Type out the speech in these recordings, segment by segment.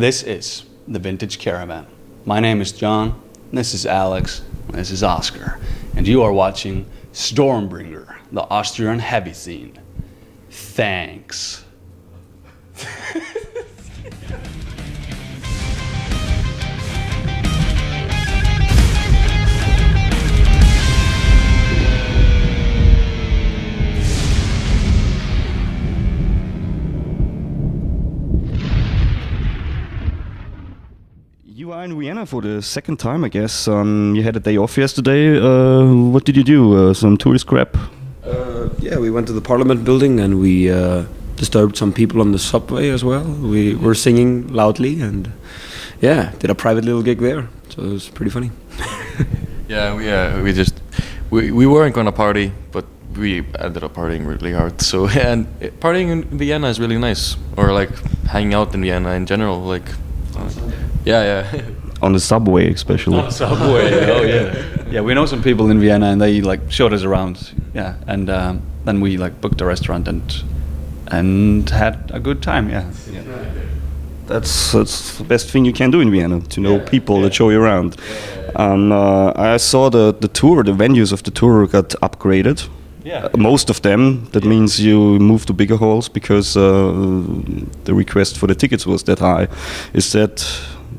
This is the Vintage Caravan. My name is John, this is Alex, this is Óskar, and you are watching Stormbringer, the Austrian heavy scene. Thanks. You are in Vienna for the second time, I guess. You had a day off yesterday. What did you do? Some tourist crap? Yeah, we went to the Parliament building and we disturbed some people on the subway as well. We were singing loudly and yeah, did a private little gig there. So it was pretty funny. we weren't gonna party, but we ended up partying really hard. So and partying in Vienna is really nice, or like hanging out in Vienna in general, like. Yeah. On the subway, especially. On the subway, oh yeah. Yeah, we know some people in Vienna, and they like showed us around. Yeah, and then we like booked a restaurant and had a good time. Yeah. That's the best thing you can do in Vienna, to know people that show you around. I saw the tour, the venues of the tour got upgraded. Yeah. Most of them. That means you moved to bigger halls because the request for the tickets was that high. Is that,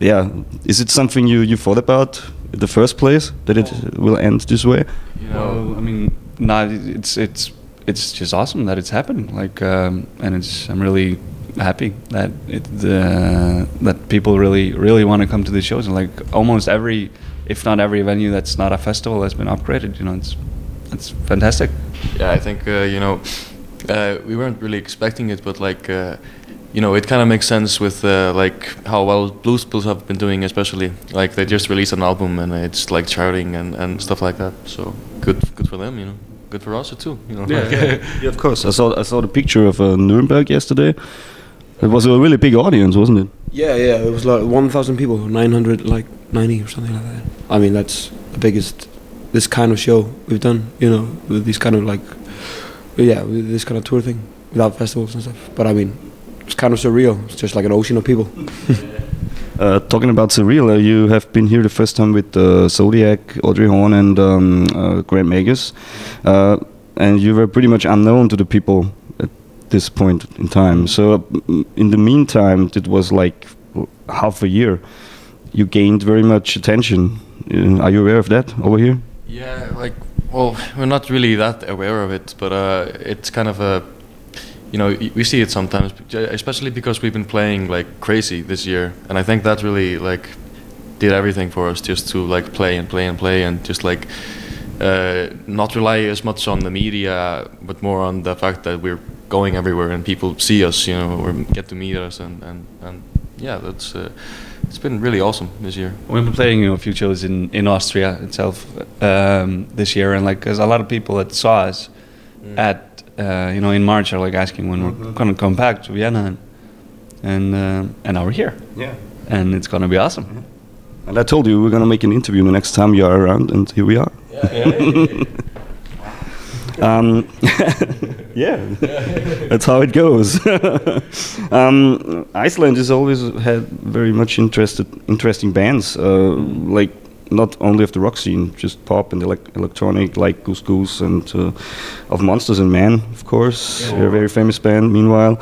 yeah? Is it something you thought about in the first place, that it will end this way? Well, I mean, no, it's just awesome that it's happening. Like, and I'm really happy that that people really want to come to the shows. And like almost every, if not every venue that's not a festival has been upgraded. You know, it's fantastic. Yeah, I think we weren't really expecting it, but like it kind of makes sense with like how well Blues Pills have been doing, especially like they just released an album and it's like charting and stuff like that. So good for them, you know. Good for us too, you know. Yeah, of course. I saw the picture of Nuremberg yesterday. It was a really big audience, wasn't it? Yeah, it was like 1,000 people, 990 or something like that. I mean, that's the biggest this kind of show we've done, you know, with these kind of like, with this kind of tour thing, without festivals and stuff. But I mean, it's kind of surreal. It's just like an ocean of people. Talking about surreal, you have been here the first time with Zodiac, Audrey Horn, and Graham Magus, and you were pretty much unknown to the people at this point in time. So in the meantime, it was like half a year. You gained very much attention. Are you aware of that over here? Yeah, like, well, we're not really that aware of it, but it's kind of a, we see it sometimes, especially because we've been playing like crazy this year, and I think that really like did everything for us, just to like play and just like not rely as much on the media, but more on the fact that we're going everywhere and people see us, or get to meet us, and yeah, that's. It's been really awesome this year. We've been playing a few shows in Austria itself this year, and like there's a lot of people that saw us at in March are like asking when we're gonna come back to Vienna, and now we're here. Yeah, and it's gonna be awesome. Yeah. And I told you we're gonna make an interview the next time you are around, and here we are. Yeah, that's how it goes. Iceland has always had very much interesting bands, like not only of the rock scene, just pop and electronic, like Goose Goose and of Monsters and Men, of course. They're a very famous band. Meanwhile,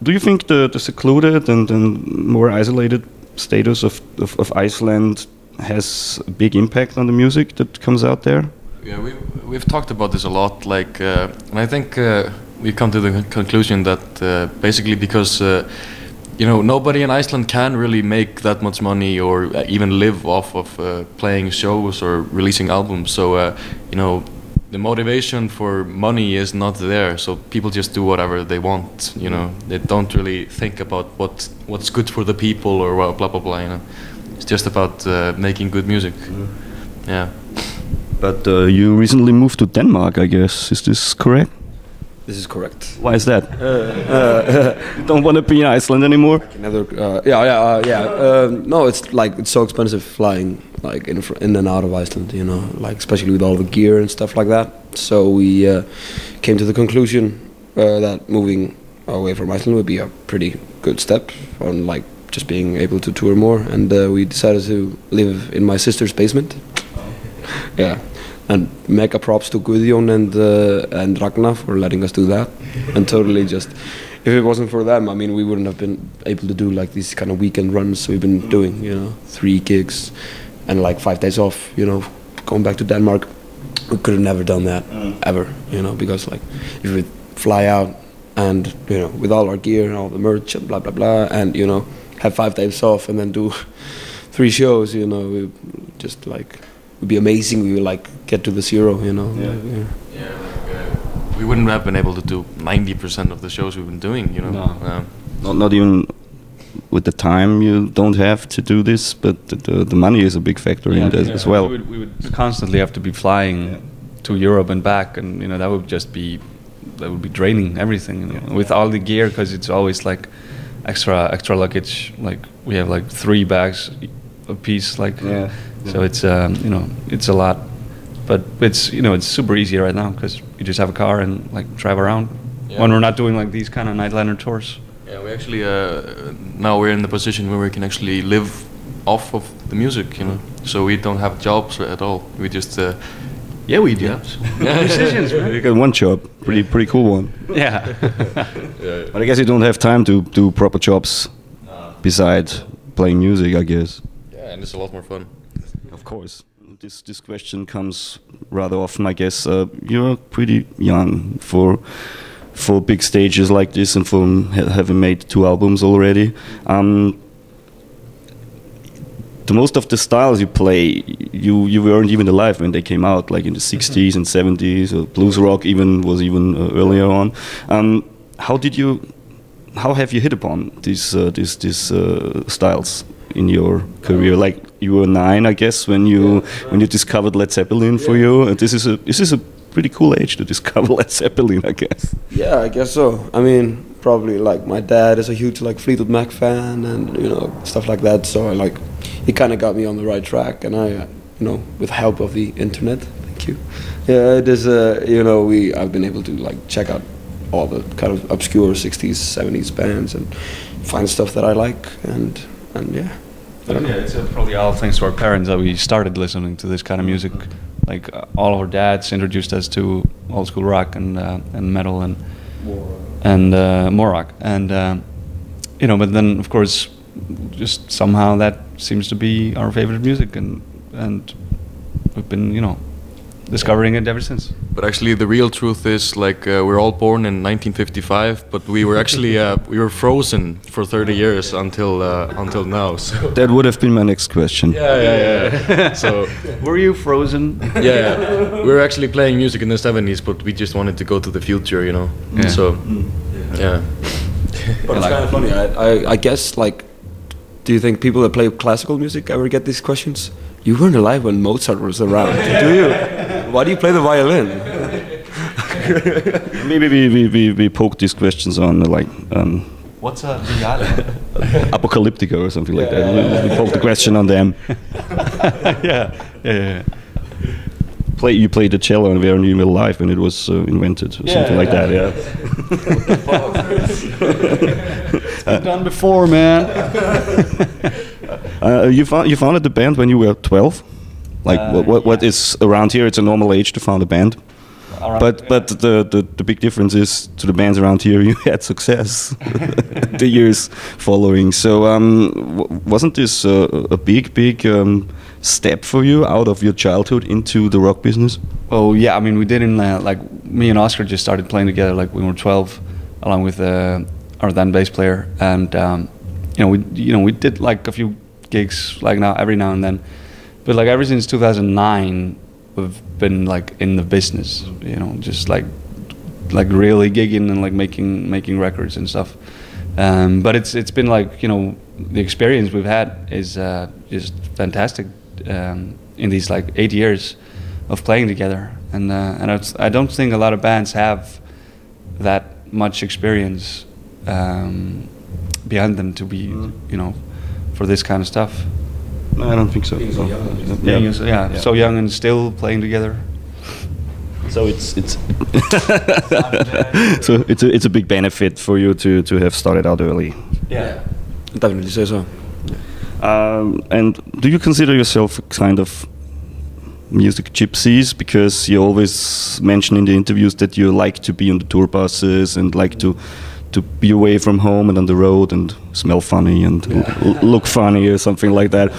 do you think the secluded and more isolated status of Iceland has a big impact on the music that comes out there? Yeah, we've talked about this a lot, like, and I think we come to the conclusion that basically because nobody in Iceland can really make that much money or even live off of playing shows or releasing albums. So the motivation for money is not there. So people just do whatever they want. They don't really think about what's good for the people or blah blah blah. It's just about making good music. Yeah. But you recently moved to Denmark, I guess. Is this correct? This is correct. Why is that? You don't want to be in Iceland anymore? No, it's so expensive flying like in and out of Iceland, like especially with all the gear and stuff like that. So we came to the conclusion that moving away from Iceland would be a pretty good step on like just being able to tour more, and we decided to live in my sister's basement. Yeah, and mega props to Guðjón and Ragnar for letting us do that, and totally just, if it wasn't for them, I mean, we wouldn't have been able to do like these kind of weekend runs we've been doing, you know, 3 gigs and like 5 days off, you know, going back to Denmark. We could have never done that ever, you know, because like if we fly out and, you know, with all our gear and all the merch and blah blah blah, and, you know, have 5 days off and then do 3 shows, you know, we just like, it would be amazing. We would like get to the 0, you know. Yeah. We wouldn't have been able to do 90% of the shows we've been doing, you know. No. Not even with the time you don't have to do this, but the money is a big factor in it as well. We would constantly have to be flying to Europe and back, and you know that would be draining everything, you know, with all the gear, because it's always like extra luggage. Like we have like 3 bags a piece, like so it's you know, it's a lot. But it's, you know, it's super easy right now because you just have a car and like drive around when we're not doing like these kind of nightliner tours. Yeah, we actually now we're in the position where we can actually live off of the music, you know. So we don't have jobs at all. We just we do. Musicians, man. You got one job, pretty cool one. Yeah. But I guess you don't have time to do proper jobs beside playing music, I guess. Yeah, and it's a lot more fun. Of course. This question comes rather often, I guess. You're pretty young for big stages like this, and for having made 2 albums already. The most of the styles you play, you weren't even alive when they came out, like in the 60s and 70s, or blues rock was even earlier on. How have you hit upon these styles in your career? Like you were 9, I guess, when you discovered Led Zeppelin for you. And this is a pretty cool age to discover Led Zeppelin, I guess. Yeah, I guess so. I mean, probably like my dad is a huge like Fleetwood Mac fan, and you know, stuff like that. So he kind of got me on the right track, and I, you know, with help of the internet. Thank you. Yeah, it is. You know, I've been able to like check out all the kind of obscure 60s, 70s bands and find stuff that I like, and yeah. I don't know. It's probably all thanks to our parents that we started listening to this kind of music. Like all our dads introduced us to old school rock and metal and more rock, and you know. But then of course, just somehow that seems to be our favorite music, and we've been, you know, discovering it ever since. But actually, the real truth is, like, we're all born in 1955, but we were actually we were frozen for 30 years until now. So that would have been my next question. Yeah. So were you frozen? Yeah. We were actually playing music in the 70s, but we just wanted to go to the future, you know. Yeah. So yeah. But it's kind of funny. I guess, like, do you think people that play classical music ever get these questions? You weren't alive when Mozart was around, do you? Why do you play the violin? Maybe we poke these questions on like What's a violin? Apocalyptica or something like that. We poke the question on them. Yeah. You played the cello and weren't even alive when it was invented, or something like that. Yeah. It's been done before, man. You founded the band when you were 12. Like what is around here? It's a normal age to found a band. But the big difference is, to the bands around here, you had success the years following. So wasn't this a big step for you out of your childhood into the rock business? Oh yeah, I mean, we did in like, me and Óskar just started playing together like when we were 12, along with our then bass player, and we did like a few gigs like every now and then, but like ever since 2009 we've been like in the business, you know, just like really gigging and like making records and stuff. But it's been like, you know, the experience we've had is just fantastic in these like 8 years of playing together, and I don't think a lot of bands have that much experience behind them to be, you know, for this kind of stuff. No, I don't think so. So young and still playing together. So it's a big benefit for you to have started out early. Yeah. Definitely say so. And do you consider yourself a kind of music gypsies? Because you always mention in the interviews that you like to be on the tour buses and like to be away from home and on the road and smell funny and look funny or something like that.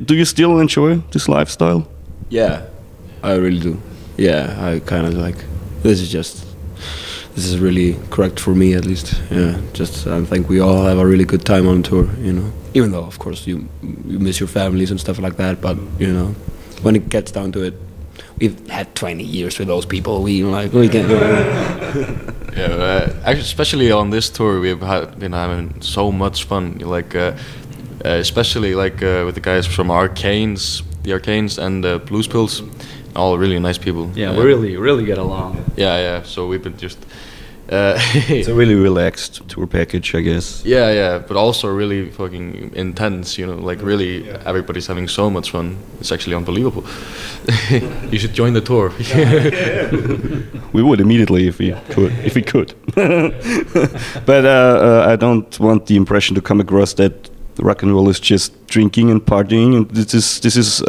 Do you still enjoy this lifestyle? Yeah, I really do. Yeah, I kind of like, this is really correct for me at least. Yeah, just I think we all have a really good time on tour, you know. Even though of course you miss your families and stuff like that, but you know, when it gets down to it, we've had 20 years with those people. We can. Yeah, actually, especially on this tour, we've been having so much fun. Like, especially like with the guys from the Arcanes and Blues Pills, all really nice people. Yeah, we really get along. Yeah. So we've been just. It's a really relaxed tour package, I guess. Yeah, but also really fucking intense. You know, like really, everybody's having so much fun. It's actually unbelievable. You should join the tour. We would immediately if we could. But I don't want the impression to come across that rock and roll is just drinking and partying, and this is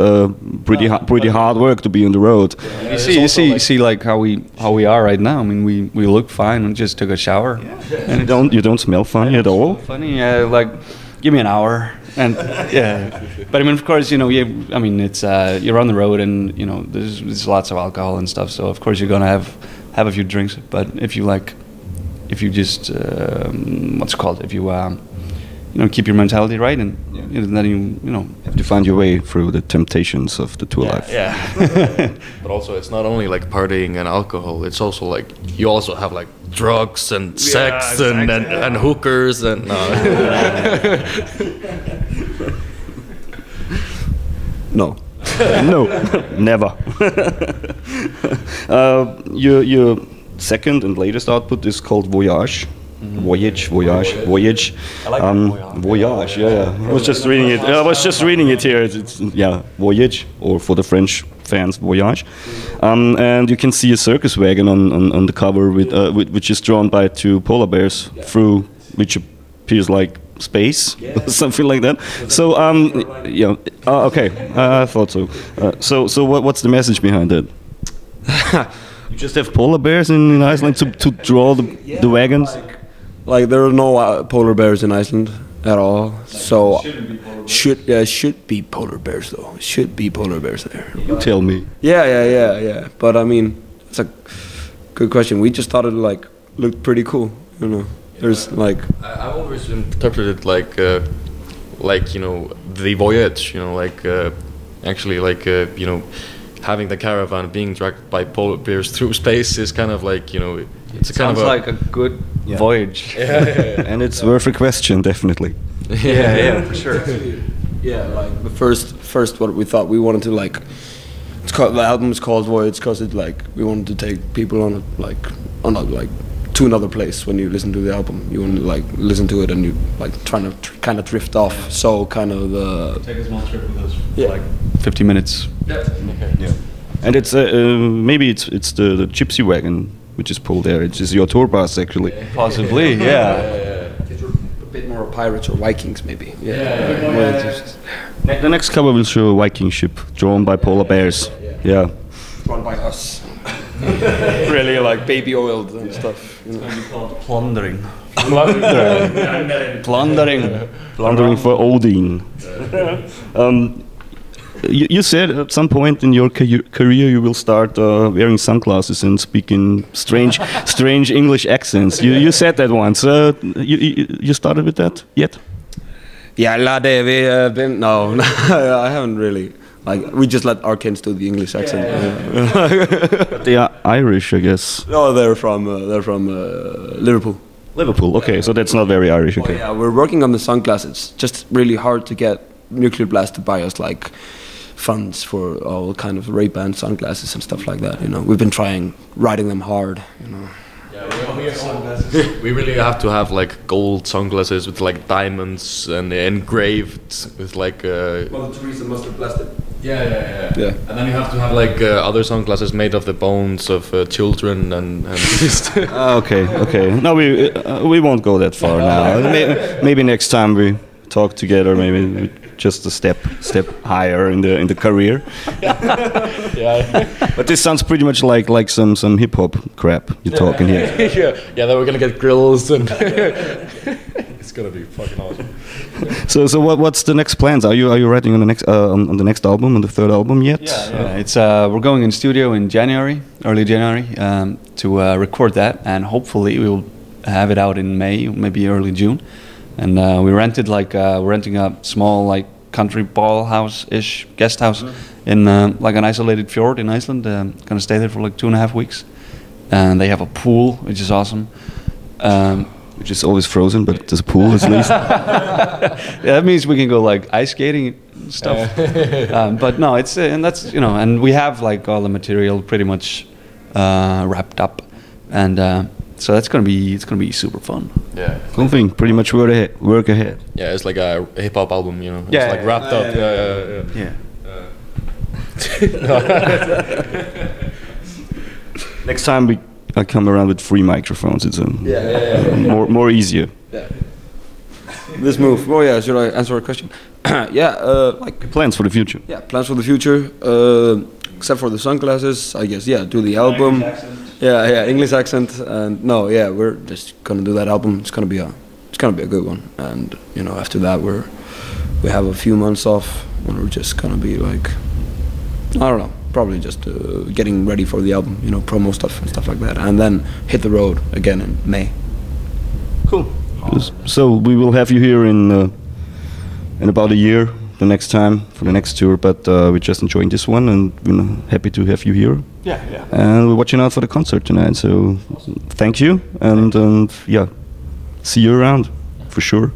pretty hard work to be on the road. You see like how we are right now. I mean, we look fine and just took a shower. And you don't smell funny at all. Funny, like give me an hour, and yeah. But I mean, of course, you know, it's you're on the road, and you know, there's lots of alcohol and stuff. So of course you're gonna have a few drinks. But if you just what's it called? If you keep your mentality right, and then you know have to find your way through the temptations of the tour life. Yeah. But also, it's not only like partying and alcohol. It's also like you also have like drugs and sex and hookers and. No. No, never. Your second and latest output is called Voyage. Voyage. I like Voyage. Yeah. I was just reading it here. It's Voyage, or for the French fans, Voyage. And you can see a circus wagon on the cover with which is drawn by two polar bears through which appears like space, something like that. So okay, I thought so. So what's the message behind that? You just have polar bears in Iceland to draw the wagons. Like there are no polar bears in Iceland at all. So should be polar bears though. Should be polar bears there. You tell me. Yeah. But I mean, it's a good question. We just thought it looked pretty cool. You know, there's like. I've always interpreted like the voyage. You know, actually having the caravan being dragged by polar bears through space is kind of like it's sounds like a good voyage. Yeah. And it's worth a question, definitely. Yeah, for sure. Yeah, like the first what we thought we wanted to the album is called Voyage because we wanted to take people on to another place. When you listen to the album, you want to listen to it and you trying to kind of drift off. So kind of take a small trip with us. Yeah. 50 minutes. Yeah. Okay. Yeah. And it's maybe it's the gypsy wagon which is pulled there. It's your tour bus actually. Possibly, yeah. It's a bit more pirates or Vikings maybe. The next cover will show a Viking ship drawn by polar bears. Yeah. Drawn by us. Really like baby oiled and stuff. You know. It's called plundering. Plundering for Odin. You said at some point in your career you will start wearing sunglasses and speaking strange English accents. You said that once. You started with that yet? Yeah, no, I haven't really. We just let our kids do the English accent. But they are Irish, I guess. No, they're from Liverpool. Liverpool. Okay, so that's not very Irish. Okay. Yeah, we're working on the sunglasses. Just really hard to get Nuclear Blast to buy us funds for all kind of Ray-Ban sunglasses and stuff like that. You know, we've been riding them hard. You know. Yeah, we really have to have gold sunglasses with diamonds and engraved with Well, Teresa must have blessed it. Yeah. And then you have to have like other sunglasses made of the bones of children and just Okay. No, we won't go that far now. Maybe next time we talk together. Maybe just a step higher in the career. yeah. But this sounds pretty much like some hip hop crap you're talking here. yeah. Then we're gonna get grills and it's gonna be fucking awesome. So what's the next plans? Are you writing on the next album, on the third album yet? Yeah. It's we're going in studio in early January, to record that, and hopefully we will have it out in May, maybe early June. And we're renting a small like country ball house-ish guest house in like an isolated fjord in Iceland. Gonna stay there for like 2.5 weeks, and they have a pool, which is awesome. Which is always frozen, but there's a pool at least. Yeah, that means we can go like ice skating and stuff. But no, it's and that's and we have like all the material pretty much wrapped up, and so it's gonna be super fun. Yeah. Cool thing. Pretty much work ahead. Yeah, it's like a hip hop album, It's Yeah, like wrapped up. Yeah. Next time I come around with 3 microphones. It's more easier. Yeah. This move. Oh yeah, should I answer a question? Like Plans for the future. yeah, plans for the future. Except for the sunglasses, I guess. Yeah, do the album. Yeah, English accent, and we're just gonna do that album. It's gonna be a good one, and after that we have a few months off, and we're just gonna be like, I don't know, probably just getting ready for the album, promo stuff and stuff like that, and then hit the road again in May. Cool. So we will have you here in about a year, the next time for the next tour. But we're just enjoying this one, and we're happy to have you here. Yeah. And we're watching out for the concert tonight. So thank you, and see you around for sure.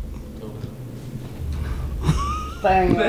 Thanks.